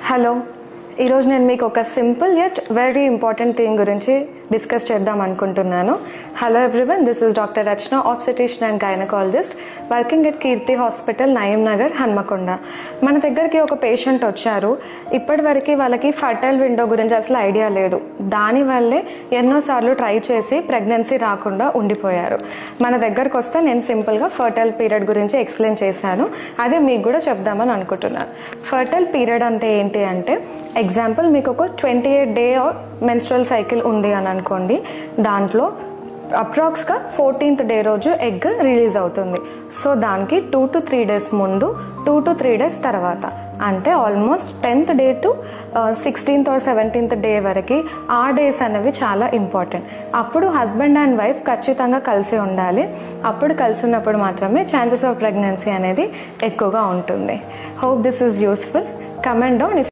Hello, ఈరోజు నేను మీకు ఒక simple yet very important thing గురించి డిస్కస్ చేద్దాం అనుకుంటున్నాను. Hello everyone, this is doctor Rachana, obstetrician and gynaecologist working at Keerthi hospital, Naeem Nagar, Hanamkonda. మన దగ్గరికి ఒక పేషెంట్ వచ్చారు. ఇప్పటి వరకు వాళ్ళకి ఫర్టైల్ విండో గురించి అసలు ఐడియా లేదు. దానివల్లే ఎన్నోసార్లు ట్రై చేసి ప్రెగ్నెన్సీ రాకుండా ఉండిపోయారు. మన దగ్గరకు వస్తే నేను సింపుల్గా ఫర్టైల్ పీరియడ్ గురించి ఎక్స్ప్లెయిన్ చేశాను. అది మీకు కూడా చెప్దామని అనుకుంటున్నాను. ఫర్టైల్ పీరియడ్ అంటే ఏంటి అంటే, ఎగ్జాంపుల్ మీకు ఒక 28 డే మెన్స్ట్రువల్ సైకిల్ ఉంది అని అనుకోండి. దాంట్లో అప్రాక్స్గా 14th డే రోజు ఎగ్ రిలీజ్ అవుతుంది. సో దానికి 2 to 3 days ముందు, 2 to 3 days తర్వాత, అంటే almost 10th day to 16th or 17th day వరకు ఆ డేస్ అనేవి చాలా ఇంపార్టెంట్. అప్పుడు హస్బెండ్ అండ్ వైఫ్ ఖచ్చితంగా కలిసి ఉండాలి. అప్పుడు కలిసి ఉన్నప్పుడు మాత్రమే ఛాన్సెస్ ఆఫ్ ప్రెగ్నెన్సీ అనేది ఎక్కువగా ఉంటుంది. Hope this is useful. Comment down